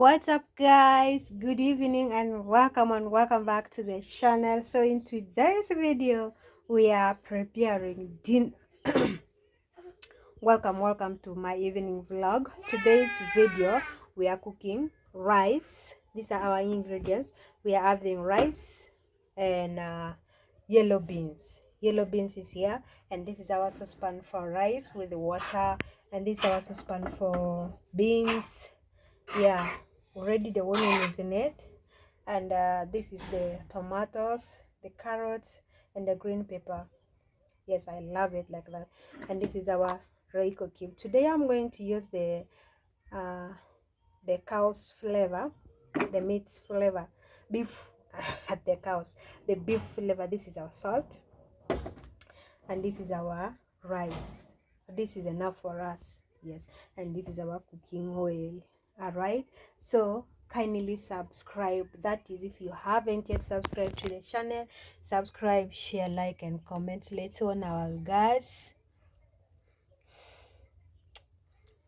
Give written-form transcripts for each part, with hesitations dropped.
What's up, guys? Good evening and welcome back to the channel. So in today's video we are preparing dinner. welcome to my evening vlog. Today's video we are cooking rice. These are our ingredients. We are having rice and yellow beans. Yellow beans is here, and this is our saucepan for rice with the water, and this is our saucepan for beans. Yeah, already the onion is in it, and this is the tomatoes, the carrots, and the green pepper. Yes, I love it like that. And this is our Reiko cube. Today I'm going to use uh, the cow's flavor, the meat's flavor, beef at the cows, the beef flavor. This is our salt, and this is our rice. This is enough for us. Yes, and this is our cooking oil. All right, so kindly subscribe. That is, if you haven't yet subscribed to the channel, subscribe, share, like, and comment. Let's on our guys.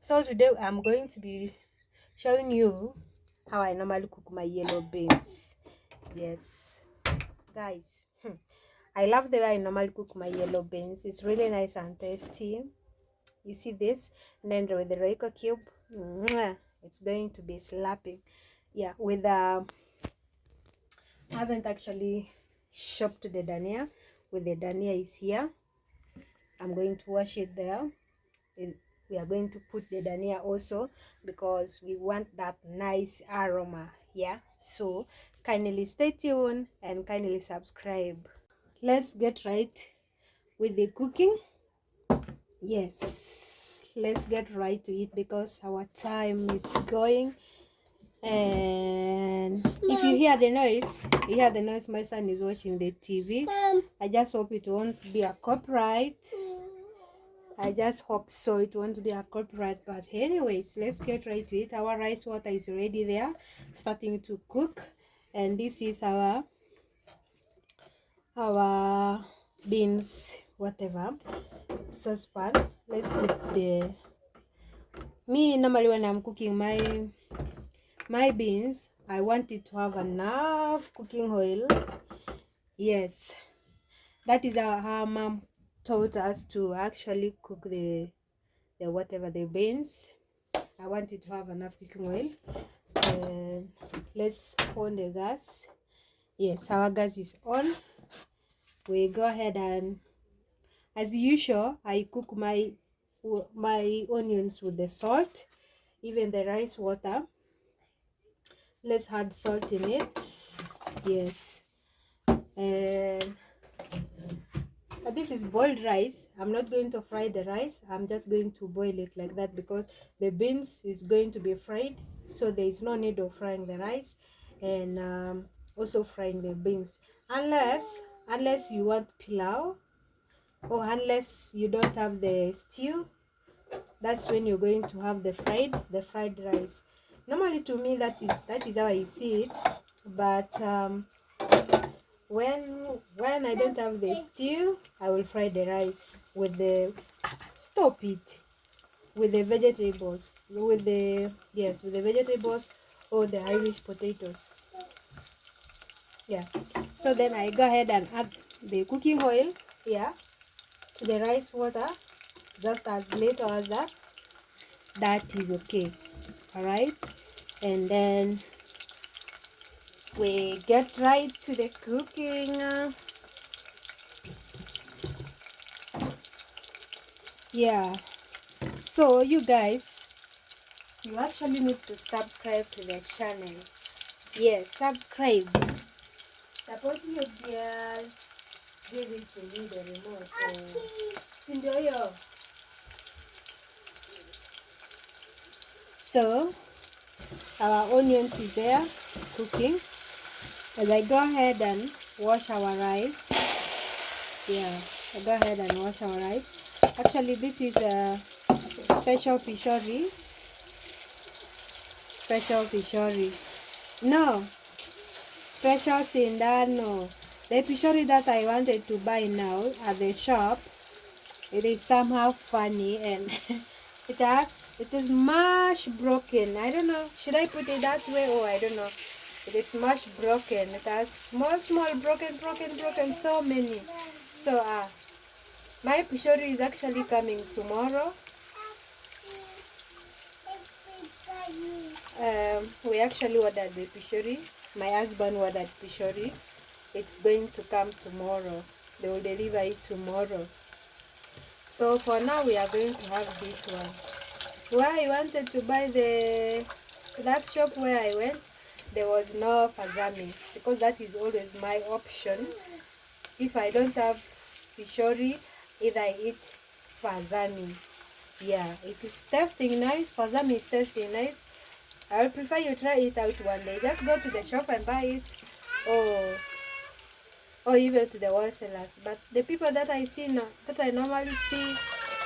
So today I'm going to be showing you how I normally cook my yellow beans. Yes, guys, I love the way I normally cook my yellow beans. It's really nice and tasty. You see this, and then with the Reiko cube, it's going to be slapping. Yeah, with I haven't actually chopped the dania. With the dania is here, I'm going to wash it there. We are going to put the dania also because we want that nice aroma. Yeah, so kindly stay tuned and kindly subscribe. Let's get right with the cooking. Yes, let's get right to it because our time is going. And if you hear the noise, my son is watching the TV. I just hope it won't be a copyright. I just hope so it won't be a copyright. But anyways, let's get right to it. Our rice water is already there, starting to cook, and this is our beans, whatever saucepan. Let's put the normally when I'm cooking my beans, I want it to have enough cooking oil. Yes, that is how mom taught us to actually cook the whatever the beans. I want it to have enough cooking oil. And let's on the gas. Yes, our gas is on. We go ahead, and as usual I cook my onions with the salt, even the rice water. Let's add salt in it. Yes, and this is boiled rice. I'm not going to fry the rice. I'm just going to boil it like that because the beans is going to be fried, so there is no need of frying the rice and also frying the beans, unless you want pilau, or unless you don't have the stew. That's when you're going to have the fried rice. Normally, to me, that is how I see it. But when I don't have the stew, I will fry the rice with the with the vegetables, with the vegetables or the Irish potatoes. Yeah, so then I go ahead and add the cooking oil here to the rice water, just as little as that. That is okay. All right, and then we get right to the cooking. Yeah, so you guys, you actually need to subscribe to the channel. Yes, subscribe. Support your girl. Give it to me the remote. So our onions is there cooking. As I go ahead and wash our rice. Yeah, I go ahead and wash our rice. Actually, this is a special pishori. No, special sindano. The pishori that I wanted to buy now at the shop, it is somehow funny, and it has It is much broken. I don't know. Should I put it that way? Oh, I don't know. It is much broken. It has small broken, so many. So my pishori is actually coming tomorrow. We actually ordered the pishori. My husband ordered pishori. It's going to come tomorrow. They will deliver it tomorrow. So for now we are going to have this one. Where I wanted to buy that shop where I went, there was no fazami, because that is always my option. If I don't have pishori, either I eat fazami. Yeah, it is tasting nice. Fazami is tasting nice. I would prefer you try it out one day. Just go to the shop and buy it, or even to the wholesalers. But the people that I see now, that I normally see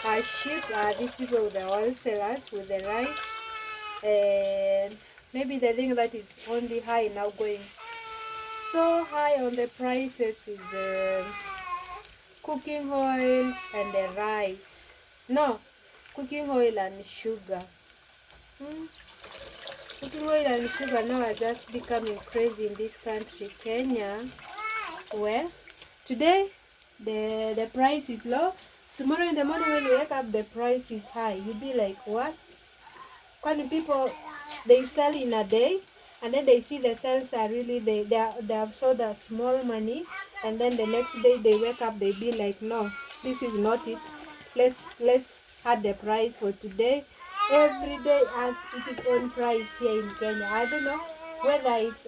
are cheap, are these people with the wholesalers with the rice. And maybe the thing that is only high now, going so high on the prices, is cooking oil and the rice. No, cooking oil and sugar. Cooking oil and sugar now are just becoming crazy in this country, Kenya, where today the price is low. Tomorrow in the morning when you wake up, the price is high. You'll be like, what? When people, they sell in a day, and then they see the sales are really, they have sold a small money, and then the next day they wake up, they be like, no, this is not it. Let's add the price for today. Every day has its own price here in Kenya. I don't know whether it's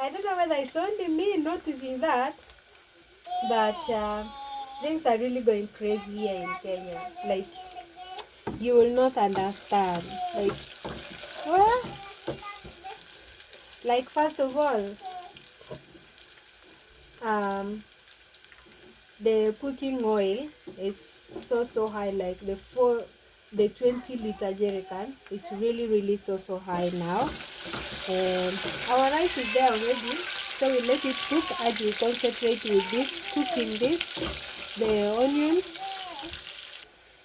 I don't know whether it's only me noticing that, but things are really going crazy here in Kenya. Like, you will not understand. Like, well, like first of all, the cooking oil is so high. Like the 20-liter jerrycan is really so high now. And our rice is there already, so we let it cook as we concentrate with this, cooking this, the onions.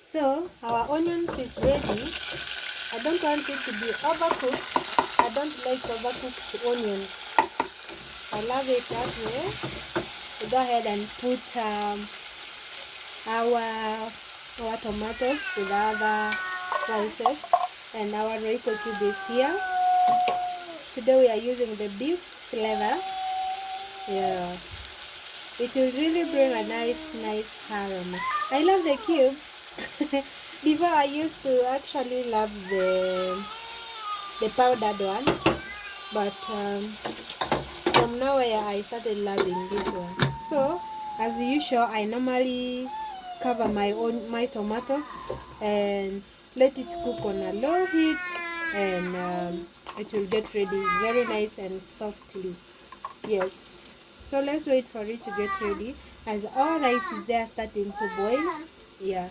So our onions is ready. I don't want it to be overcooked. I don't like overcooked onions. I love it that way. We go ahead and put our tomatoes with other slices, and our Royco cube is here. Today we are using the beef flavor. Yeah, it will really bring a nice aroma. I love the cubes. Before I used to actually love the powdered one, but from nowhere I started loving this one. So as usual, I normally cover my tomatoes and let it cook on a low heat, and it will get ready very nice and softly. Yes, so let's wait for it to get ready as our rice is there starting to boil. Yeah,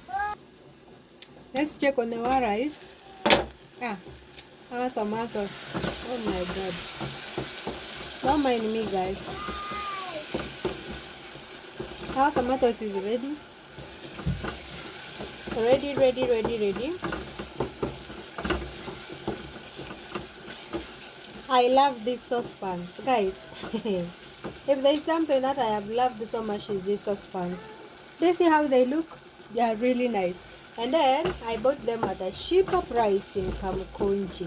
let's check on our rice. Our tomatoes, oh my god, don't mind me guys. Our tomatoes is ready. Ready. I love these saucepans, guys. If there's something that I have loved so much, is these saucepans. Do you see how they look? They are really nice. And then I bought them at a cheaper price in Kamukunji.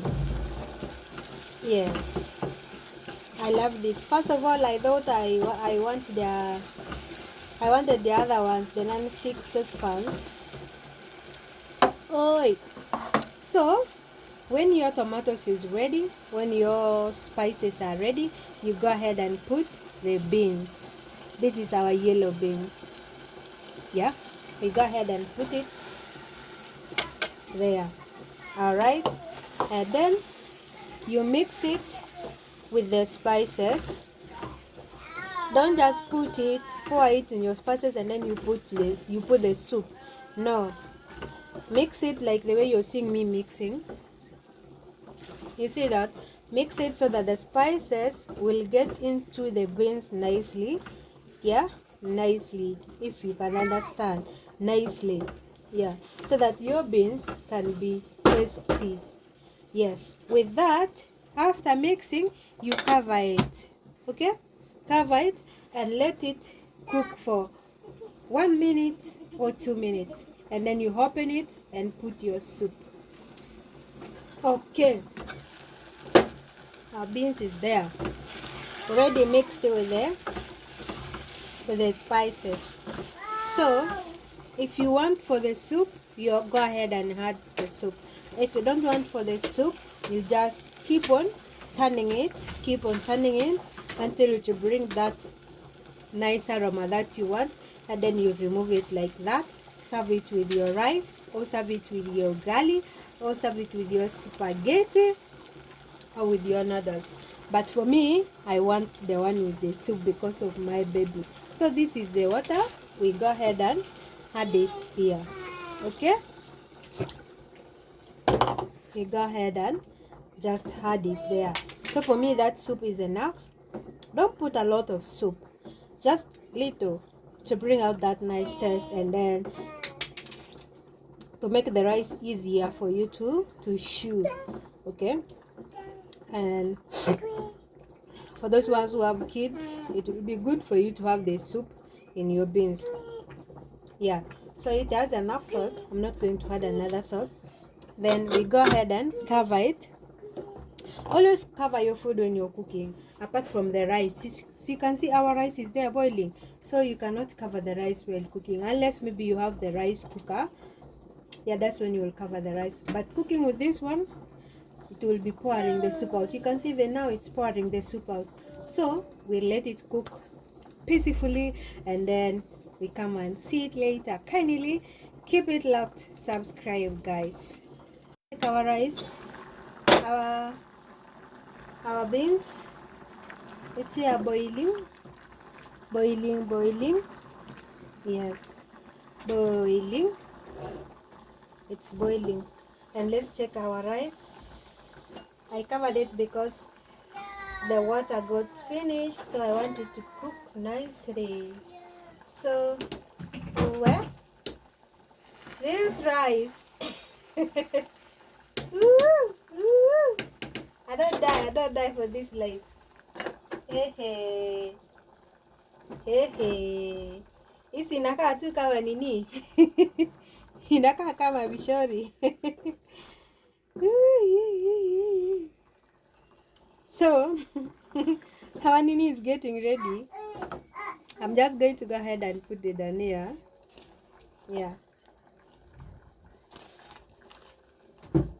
Yes, I love this. First of all, I thought I wanted the other ones, the non-stick saucepans. So when your tomatoes is ready, when your spices are ready, you go ahead and put the beans. This is our yellow beans. Yeah, we go ahead and put it there. All right, and then you mix it with the spices. Don't just pour it in your spices and then you put the soup. No, mix it like the way you're seeing me mixing. You see that? Mix it so that the spices will get into the beans nicely. Yeah, nicely, if you can understand, nicely. Yeah, so that your beans can be tasty. Yes, with that, after mixing, you cover it. Okay, cover it and let it cook for 1 minute or 2 minutes, and then you open it and put your soup. Okay, our beans is there already mixed with the spices. So if you want for the soup, you go ahead and add the soup. If you don't want for the soup, you just keep on turning it, until you bring that nice aroma that you want, and then you remove it like that. Serve it with your rice, or serve it with your gali, or serve it with your spaghetti, or with your noodles. But for me, I want the one with the soup because of my baby. So this is the water. We go ahead and add it here. Okay, we go ahead and just add it there. So for me, that soup is enough. Don't put a lot of soup, just little, to bring out that nice taste, and then to make the rice easier for you to chew. Okay, and for those ones who have kids, it will be good for you to have the soup in your beans. Yeah, so it has enough salt. I'm not going to add another salt. Then we go ahead and cover it. Always cover your food when you're cooking, apart from the rice. So you can see our rice is there boiling, so you cannot cover the rice while cooking, unless maybe you have the rice cooker. Yeah, that's when you will cover the rice. But cooking with this one, it will be pouring the soup out. You can see even now it's pouring the soup out. So we'll let it cook peacefully, and then we come and see it later. Kindly keep it locked. Subscribe, guys. Take our rice, our beans. It's here boiling. Yes, boiling. It's boiling. And let's check our rice. I covered it because the water got finished, so I want it to cook nicely. So, well, this rice. Woo, woo. I don't die for this life. Hey, hey. Hey, hey. Hisi inakaa tu kama nini? Inakaa kama vishori. So, our nini is getting ready. I'm just going to go ahead and put the dania. Yeah.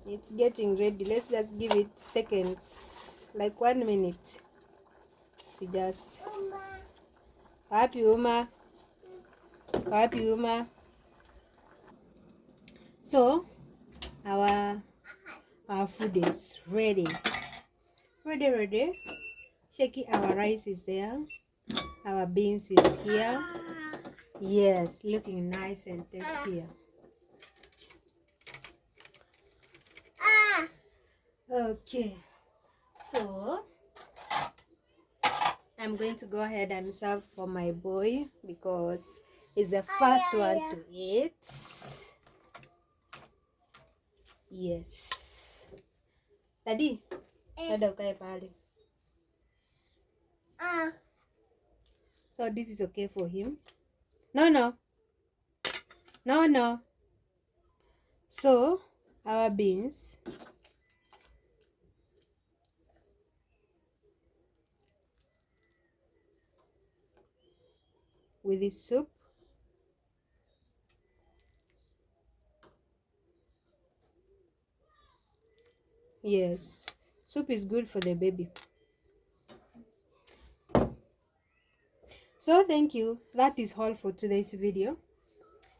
It's getting ready. Let's just give it seconds, like 1 minute. So just happy Uma. So our food is ready. Ready. Shaky, our rice is there. Our beans is here. Yes, looking nice and tasty. Okay, so I'm going to go ahead and serve for my boy because he's the first one to eat. Yes. Daddy, dada ukae pale. So this is okay for him. No. So our beans. With this soup. Yes, soup is good for the baby. So thank you. That is all for today's video.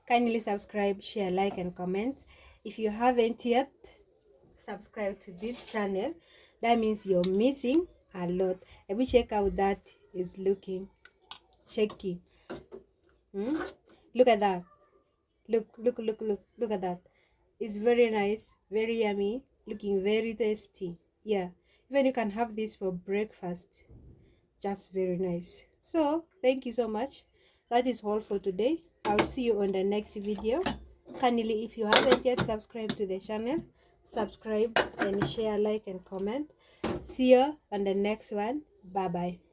Kindly subscribe, share, like, and comment. If you haven't yet subscribed to this channel, that means you're missing a lot. Let me check out that is looking shaky. Look at that. Look at that. It's very nice, very yummy, looking very tasty. Yeah, even you can have this for breakfast. Just very nice. So thank you so much. That is all for today. I'll see you on the next video. Kindly, if you haven't yet subscribed to the channel, subscribe and share, like and comment. See you on the next one. Bye bye.